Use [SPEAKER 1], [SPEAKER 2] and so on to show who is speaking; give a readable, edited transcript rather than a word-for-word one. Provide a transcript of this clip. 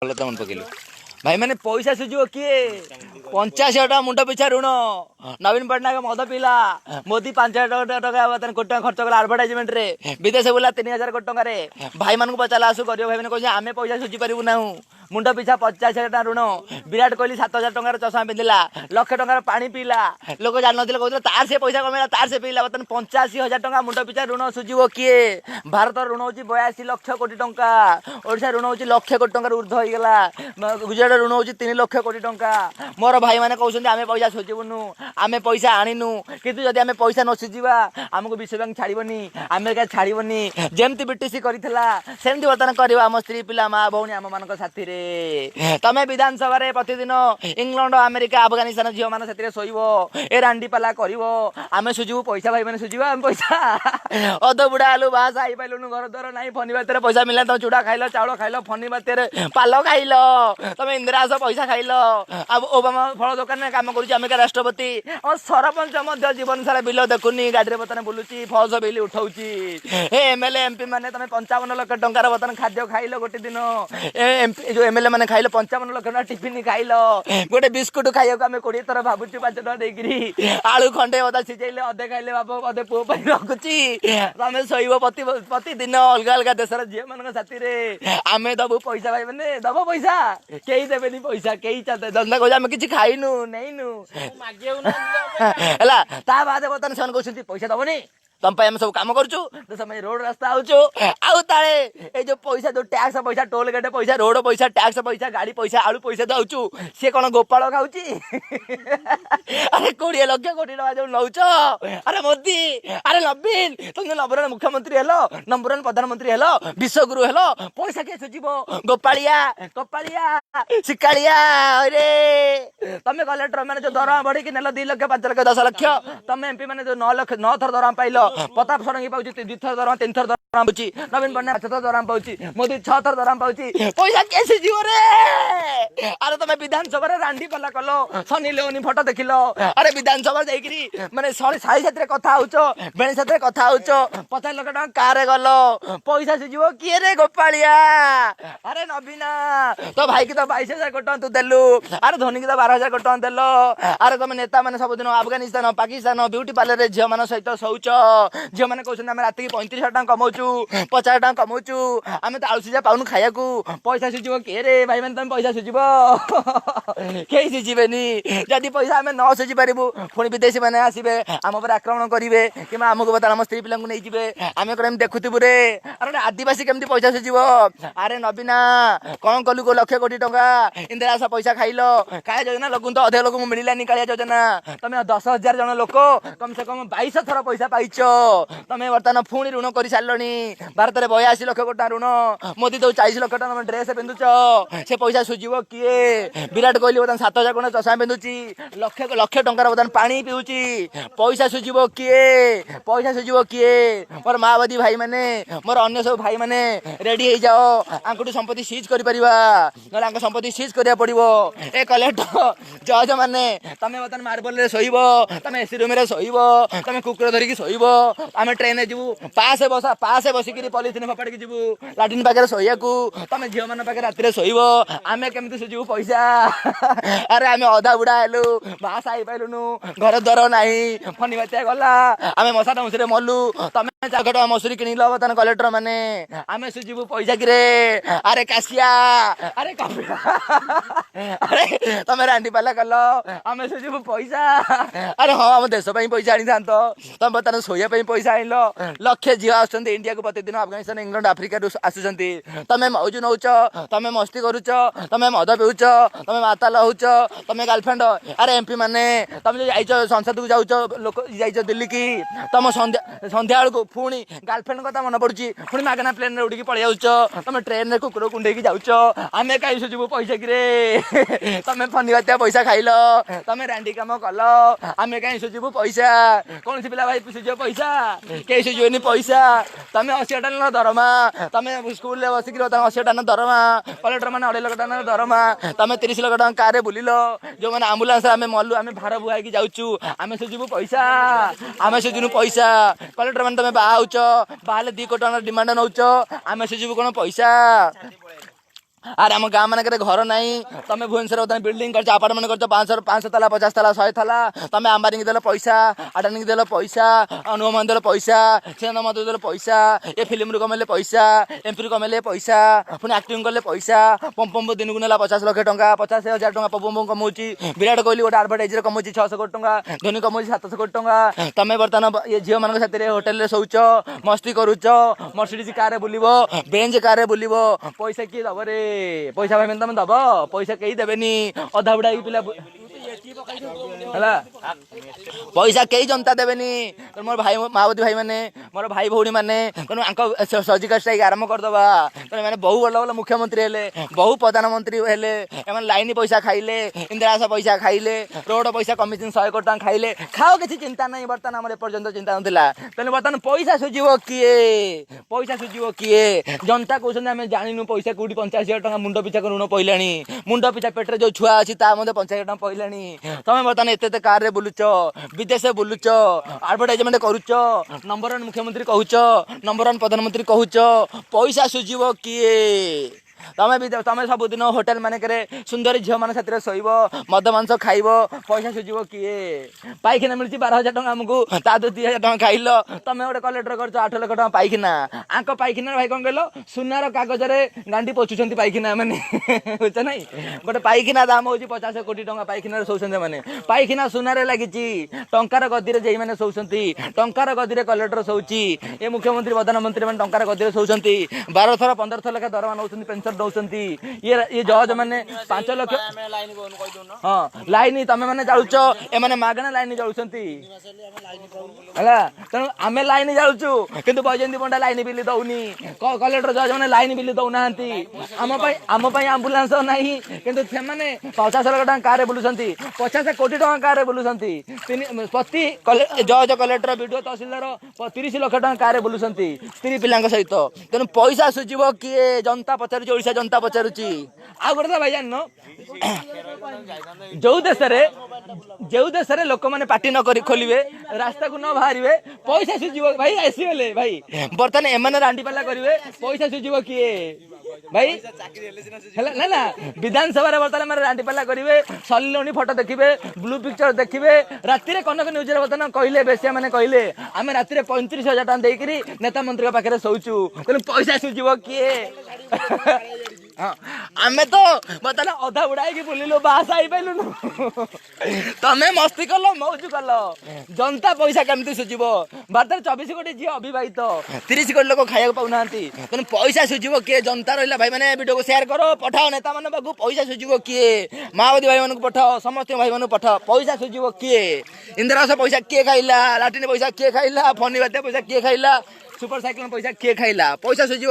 [SPEAKER 1] मन पकेलु भाई मैंने पैसा सुझिब किए 85,000 मुंड पिछा ऋण नवीन पट्टनायक मद पिला मोदी 5,000 कोटी टका खर्च कला आडभटाइजमेंट रे विदेश बुला 3,000 कोटी टकर भाई मान पचारा आसु कर भाई मैंने कहे आम पैसा सुझी पारू ना मुंड पिछा 85,000 ऋण विराट कोहली 7,000 टकर चषमा पिंधिला लक्षे टकर पानी पीला लोक जान कहते तार से पैसा कमेला तार से पीला बर्तमान 85,000 टका मुंड पिछा ऋण सुझिब किए भारत ऋण हूँ 82 लक्ष कोटी टंका ओडिशा ऋण हूँ लक्षे कोटी टकर ऊर्ध होगा गुजरात ऋण हूँ 3 लक्ष कोटी टंका मोर भाई मैंने कहते आम पैसा सुझीबुनु आम पैसा आणीनु किंतु जदि आम पैसा न सुझीबा आमको विश्व बैंक छाड़बनी अमेरिका छाड़बनी जमती ब्रिटिश करथिला सेमती बर्तमान करवा आम स्त्री पिला माँ भौणी आम मान साथी रे तमे विधानसभा रे प्रतिदिन इंग्लैंड अमेरिका अफगानिस्तान झील मान से शोब ए रांडी पाला कर आम सुझीबू पैसा भाई मैंने सुझीबा आम पैसा अध बुढ़ा आलू बासा आई पाइलुनु घर द्वार ना फनी बातेर पैसा मिला तुम चूड़ा खाइल चाउल खाइल फनी बातेर पाल खाइल तुम इंदिरा आवास पैसा खाइल अब ओबामा फल दुकान में काम करुच्ची अमेरिका राष्ट्रपति और सरपंच जीवन सारा बिल देखुनी गाड़ी में बर्तमान बुलूची फौज बिल उठाऊची हे एमएलए एमपी मैंने तुम 55 लाख टंकार बर्तमान खाद्य खाइल गोटे दिन जो एमएलए मैंने खाइल 55 लाख टଙ୍କା टिफिन खाइल गोटे बिस्कुट खाइक आम 20 थर भावुचु 5 टଙ୍କା देकरी आलू खंडे अदा सिझेले अधे खाइले बाप अधे पुओ पर रखुची तुम शोब प्रतिदिन अलग अलग देशर झील मान साथी रे आम दबू पैसा भाई मैंने दब पैसा कई देवेनि पैसा कई दंदा कहे आम कि खाइनु नहींनु है ता बाद बर्तमान से कहते पैसा दबनी तुम आम सब कम करुचु देश में रोड रास्ता आउचु आउ ताले ए जो पैसा जो टैक्स पैसा टोल गेट पैसा रोड पैसा टैक्स पैसा गाड़ी पैसा आलू पैसा दउचु सी कौन गोपाल खाऊची अरे 20 लाख कोटी टका जो नौच अरे मोदी अरे नवीन तुम नंबर मुख्यमंत्री हेलो नंबर प्रधानमंत्री हेलो विश्वगुरु हेलो पैसा के सुझीब गोपालिया गोपालिया शिकालिया अरे तुम कलेक्टर मैंने जो दरमा बढ़ी कि नेल 2 लाख 5 लाख 10 लाख तुम एमपी मैंने जो 9 थर दरमा पाइल प्रताप षडंगी पाँच 2 थर दरमा 3 थर दरमा पाँच नवीन पट्टनायक 5 थर दरमा पाँच मोदी 6 थर दरमा पाँच पैसा कैसे जीव रे अरे तुम विधानसभा रांडी पल्ला कल सनी लेओनी फोटो देखिल अरे विधानसभा जाइकरी माने साई साथी कथा होच बेणी साथी कथा होच 50 लाख टका कार गल पैसा सुझीब किए रे गोपालिया अरे नवीना तो भाई की तो 22,000 कोटी टका तू देलु अरे धोनी की तो 12,000 कोटी टका देल अरे तुम नेता मैंने सबुदिन अफगानिस्तान पाकिस्तान ब्यूटी पार्लर झील मान सहित शौच झील मैंने कहते आम रात 35,000 टका कमाऊचु 50 टका कमाऊचु आम तो आलू सीझा पाऊनु खाया पैसा सुझीब किए रे भाई मैंने तुम पैसा सुझीब कई सुझीबेनि जदि पैसा आम न सुझी पारू पुणी विदेशी मैंने आसवे आम उपर आक्रमण करेंगे कि आमको बता आम स्त्री पिला नहीं जाए आम कम देखुबू रे अरे आदिवासी केमती पैसा सुझीब अरे नवीना कौन कलु को लक्ष कोटी टका इंदिरा आवास पैसा खाइल काया योजना लोक तो अधे लोक मिलानी कालिया योजना तुम 10,000 जन लोक कम से कम 22 थर पैसा पाइच तुम बर्तमान पुणी ऋण कर सारे भारत में 82 लाख कोटी ऋण मोदी तो 40 लाख टका तुम ड्रेस पिंधुच से पैसा सुझीब किए विराट कोहली बर्तमान 7,000 कोटी चषमा पिंधुची लक्ष टंकार बर्तमान पानी पीऊची पैसा सुझीब किए पैसा सुझीब किए मोर माओवादी भाई मैंने मोर अन्य सब भाई मैंने रेडी हो जाओ आंकटू संपत्ति सीज कर संपत्ति सीज करा पड़ो ए कलेक्टर जज मैंने तुम बर्तमान मार्बल रे शोब तुम एसी रूम रे शोब तुम कुकुर धरिकी शोब आम ट्रेन जीवु पास बसिकी पॉलिथिन फपाड़ी जीवु लाट्रिन पाखे शोया तुम झील मान पाखे राति शोब आम केमती सुझीबू पैसा अरे आम अधा बुढ़ा हेलु बास आई पाइलुनु घर द्वार नहीं फनी बात्या गला आम मशा मुसरे मलु तुम 4 टका मसूरी किଣିଲ बर्तमान कलेक्टर मैंने आम सुझीबू पैसा कि अरे काशिया अरे अरे तुम रांडी पाला कल आम सुझीबू पैसा अरे हाँ आम देश पैसा आनी था तुम बर्तमान शोया पैसा आन लक्षे झील आसुँच इंडिया को प्रतिदिन अफगानिस्तान इंग्लैंड आफ्रिका आसुँच तुम मौज नौच तुम मस्ती करुच तुम मद पीऊच तुम माताल होच तुम गर्लफ्रेंड अरे एमपी मैंने तुम जो जाइच संसद को जाऊच लोक जाइच दिल्ली की तुम संध्या बेलू पुणी गर्लफ्रेंड कथा मन पड़ुची पुणी मागना प्लेन रे उड़ी पड़े जाऊच तुम ट्रेन रे कुकुर कुंडे जाऊच आम कहीं सुझीबू पैसा कि तुम फनी बात्या पैसा खाइल तुम रांडी काम कल आम कहीं सुझीबू पैसा कौन सी पिला भाई सुझीब पैसा कहीं सुझीबनी पैसा तुम 80 टका दरमा तुम स्कूल बसिक 80 टका दरमा कलेक्टर मैंने 2.5 लाख टका दरमा तुम 30 लाख टका कार बुलिल जो मैंने आम्बुलांस आम मलु आम भार बुआई जाऊँ आम सुझीबू पैसा आम सुझुनु पैसा कलेक्टर मैंने तुम बाहर बाहर 2 कोटी टका डिमांड नौच आम सुझीबू कौन पैसा ଆରେ ଆମ ଗାଁ ମାନଙ୍କରେ ଘର ନାହିଁ ତମେ ଭୁବନେଶ୍ୱର ତମେ ବିଲ୍ଡିଂ କରିଛ ଆପାର୍ଟମେଣ୍ଟ କରିଛ 500 ତାଲା 50 ତାଲା 100 ତାଲା ତମେ ଆମ୍ବାନୀକି ଦେଲ ପଇସା ଆଡାନୀକି ଦେଲ ପଇସା ଅନୁଭବ ମହାନ୍ତି ଦେଲ ପଇସା ସୁରେନ୍ଦ୍ର ମହାନ୍ତି ଦେଲ ପଇସା ଏ ଫିଲ୍ମରୁ କମେଇଲେ ପଇସା ଏମ୍ପିରୁ କମେଇଲେ ପଇସା ପୁଣି ଆକ୍ଟିଂ କଲେ ପଇସା ପମ୍ପମ୍ପ ଦିନକୁ ନେଲା 50 ଲକ୍ଷ ଟଙ୍କା 50,000 ଟଙ୍କା ପମ୍ପମ୍ପ କମଉଛି ବିରାଟ କୋହଲି ଗୋଟେ ଆଡଭର୍ଟାଇଜରେ କମଉଛି 600 କୋଟି ଟଙ୍କା ଧୋନି କମଉଛି 700 କୋଟି ଟଙ୍କା ତମେ ବର୍ତ୍ତମାନ ଏ ଝିଅମାନଙ୍କ ସାଥିରେ ହୋଟେଲରେ ଶୋଉଛ ମସ୍ତି କରୁଛ ମର୍ସିଡିଜ କାରରେ ବୁଲିବ ବେଞ୍ଚ କାରରେ ବୁଲିବ ପଇସା କିଏ ଦବ ରେ ପଇସା ଭାଇ ତମେ ଦବ ପଇସା କେହି ଦେବେନି ଅଧା ବୁଢା ପିଲା ହେଲା ପଇସା କେହି ଜନତା ଦେବେନି ମୋର ଭାଇ ମାଓବାଦୀ ଭାଇ ମାନେ ମୋର ଭାଇ ଭଉଣୀ ମାନେ ତେଣୁ ଆଙ୍କ ସର୍ଜିକାଲ ଷ୍ଟ୍ରାଇକ୍ ଆରମ୍ଭ କରିଦବା ତେଣୁ ଏମାନେ ବହୁ ଭଲ ଭଲ ମୁଖ୍ୟମନ୍ତ୍ରୀ ହେଲେ ବହୁ ପ୍ରଧାନମନ୍ତ୍ରୀ ହେଲେ ଏମାନେ ଲାଇନ ପଇସା ଖାଇଲେ ଇନ୍ଦିରାବାସ ପଇସା ଖାଇଲେ ରୋଡ ପଇସା କମିଶନ 100 କୋଟି ଟଙ୍କା ଖାଇଲେ ଖାଅ କିଛି ଚିନ୍ତା ନାହିଁ ବର୍ତ୍ତମାନ ଆମର ଏପର୍ଯ୍ୟନ୍ତ ଚିନ୍ତା ନଥିଲା ତେଣୁ ବର୍ତ୍ତମାନ ପଇସା ସୁଝିବ କିଏ ପଇସା ସୁଝିବ କିଏ ଜନତା କହୁଛନ୍ତି ଆମେ ଜାଣିନୁ ପଇସା କୋଉଠି 85,000 ଟଙ୍କା ମୁଣ୍ଡ ପିଛା ଋଣ ପଇଲାଣି ମୁଣ୍ଡ ପିଛା ପେଟରେ ଯୋଉ ଛୁଆ ଅଛି ତା ମଧ୍ୟ 85,000 ଟଙ୍କା ପଇଲାଣି ତମେ ବର୍ତ୍ତମାନ ଏତେ କାରରେ ବୁଲୁଛ ବିଦେଶରେ ବୁଲୁଛ ଆଡଭର୍ଟାଇଜମେଣ୍ଟ କରୁଛ ନମ୍ବର 1 ମୁଖ୍ୟମନ୍ତ୍ରୀ କହୁଛ ନମ୍ବର 1 ପ୍ରଧାନମନ୍ତ୍ରୀ କହୁଛ ପଇସା ସୁଝିବ କିଏ ତମେ ସବୁଦିନ ହୋଟେଲ ମାନଙ୍କରେ ସୁନ୍ଦରୀ ଝିଅ ମାନ ସାଥିରେ ଶୋଇବ ମଦ ମାଂସ ଖାଇବ ପଇସା ସୁଝିବ କିଏ ପାଇଖିନା ମିଳୁଛି 12,000 ଟଙ୍କା ଆମକୁ ତା 2,000 ଟଙ୍କା ଖାଇଲ ତମେ ଗୋଟେ କଲେକ୍ଟର କରୁଛ 8 ଲକ୍ଷ ଟଙ୍କା ପାଇଖିନା ଆଙ୍କ ପାଇଖିନା ଭାଇ କଣ କହିଲ ସୁନାର କାଗଜରେ ଗାଣ୍ଡି ପୋଛୁଛନ୍ତି ପାଇଖିନା ମାନେ ବୁଝଛ ନାଇଁ ଗୋଟେ ପାଇଖିନା ଦାମ ହଉଛି 50 କୋଟି ଟଙ୍କା ପାଇଖିନାରେ ଶୋଉଛନ୍ତି ମାନେ ପାଇଖିନା ସୁନାରେ ଲାଗିଛି ଟଙ୍କାର ଗଦିରେ ଯେଇମାନେ ଶୋଉଛନ୍ତି ଟଙ୍କାର ଗଦିରେ କଲେକ୍ଟର ଶୋଉଛି ଏ ମୁଖ୍ୟମନ୍ତ୍ରୀ ପ୍ରଧାନମନ୍ତ୍ରୀ ମାନେ ଟଙ୍କାର ଗଦିରେ ଶୋଉଛନ୍ତି 12 ଥର 15 ଥର ଲେଖା ଦରମା ନଉଛନ୍ତି ପେନସନ ଦଉଛନ୍ତି ଇଏ ଜଜ ମାନେ 5 ଲକ୍ଷ ହଁ ଲାଇନ ତମେ ମାନେ ଜାଳୁଛ ଏମାନେ ମାଗଣା ଲାଇନ ଜାଳୁଛନ୍ତି ହେଲା ତେଣୁ ଆମେ ଲାଇନ ଜାଳୁଛୁ କିନ୍ତୁ ବୈଜୟନ୍ତୀ ପଣ୍ଡା ଲାଇନ ବିଲ ଦଉନି କଲେକ୍ଟର ଜଜ ମାନେ ଲାଇନ ବିଲ ଦଉନାହାନ୍ତି ଆମ ପାଇଁ ଆମ୍ବୁଲାନ୍ସ ନାହିଁ କିନ୍ତୁ ସେମାନେ 50 ଲକ୍ଷ ଟଙ୍କା କାରରେ ବୁଲୁଛନ୍ତି 50 କୋଟି ଟଙ୍କା କାରରେ ବୁଲୁଛନ୍ତି ପ୍ରତି ଜଜ କଲେକ୍ଟର ବିଡିଓ ତହସିଲଦାର 30 ଲକ୍ଷ ଟଙ୍କା କାରରେ ବୁଲୁଛନ୍ତି ସ୍ତ୍ରୀ ପିଲାଙ୍କ ସହିତ ତେଣୁ ପଇସା ସୁଝିବ କିଏ ଜନତା ପଚାରୁଛି ଓଡିଶା ଜନତା ପଚାରୁଛି ଆଉ ଗୋଟେ ଭାଇ ଜାଣିନ ଯୋଉ ଦେଶରେ ଲୋକମାନେ ପାଟି ନ କରି ଖୋଲିବେ ରାସ୍ତାକୁ ନ ବାହାରିବେ ପଇସା ସୁଝିବ ଭାଇ ଆସିଗଲେ ଭାଇ ବର୍ତ୍ତମାନ ଏମାନେ ରାଣ୍ଡିପାଲା କରିବେ ପଇସା ସୁଝିବ କିଏ ଭାଇ ହେଲା ନା ବିଧାନସଭାରେ ବର୍ତ୍ତମାନ ରାଣ୍ଡିପାଲା କରିବେ ସଲିଲୁଣି ଫଟୋ ଦେଖିବେ ବ୍ଲୁ ପିକ୍ଚର ଦେଖିବେ ରାତିରେ କନକ ନ୍ୟୁଜରେ ବର୍ତ୍ତମାନ କହିଲେ ବେଶିଆ ମାନେ କହିଲେ ଆମେ ରାତିରେ 35,000 ଟଙ୍କା ଦେଇକିରି ନେତା ମନ୍ତ୍ରୀଙ୍କ ପାଖରେ ଶୋଉଛୁ ତେଣୁ ପଇସା ସୁଝିବ କିଏ ହଁ ଆମେ ତ ବର୍ତ୍ତମାନ ଅଧା ବୁଡାଇକି ବୁଲିଲୁ ବାହାସା ହେଇପାରିଲୁନୁ ତମେ ମସ୍ତି କଲ ମଉଜ କଲ ଜନତା ପଇସା କେମିତି ସୁଝିବ ଭାରତରେ 24 କୋଟି ଝିଅ ଅବିବାହିତ 30 କୋଟି ଲୋକ ଖାଇବାକୁ ପାଉନାହାନ୍ତି ତେଣୁ ପଇସା ସୁଝିବ କିଏ ଜନତା ରହିଲା ଭାଇ ମାନେ ଭିଡିଓକୁ ସେୟାର କର ପଠାଅ ନେତା ମାନଙ୍କ ପାଖକୁ ପଇସା ସୁଝିବ କିଏ ମାଓବାଦୀ ଭାଇ ମାନଙ୍କୁ ପଠାଅ ସମସ୍ତ ଭାଇ ମାନଙ୍କୁ ପଠାଅ ପଇସା ସୁଝିବ କିଏ ଇନ୍ଦିରାବାସ ପଇସା କିଏ ଖାଇଲା ଲାଟିନ ପଇସା କିଏ ଖାଇଲା ଫନି ବାତ୍ୟା ପଇସା କିଏ ଖାଇଲା ସୁପର ସାଇକ୍ଲୋନ ପଇସା କିଏ ଖାଇଲା ପଇସା ସୁଝିବ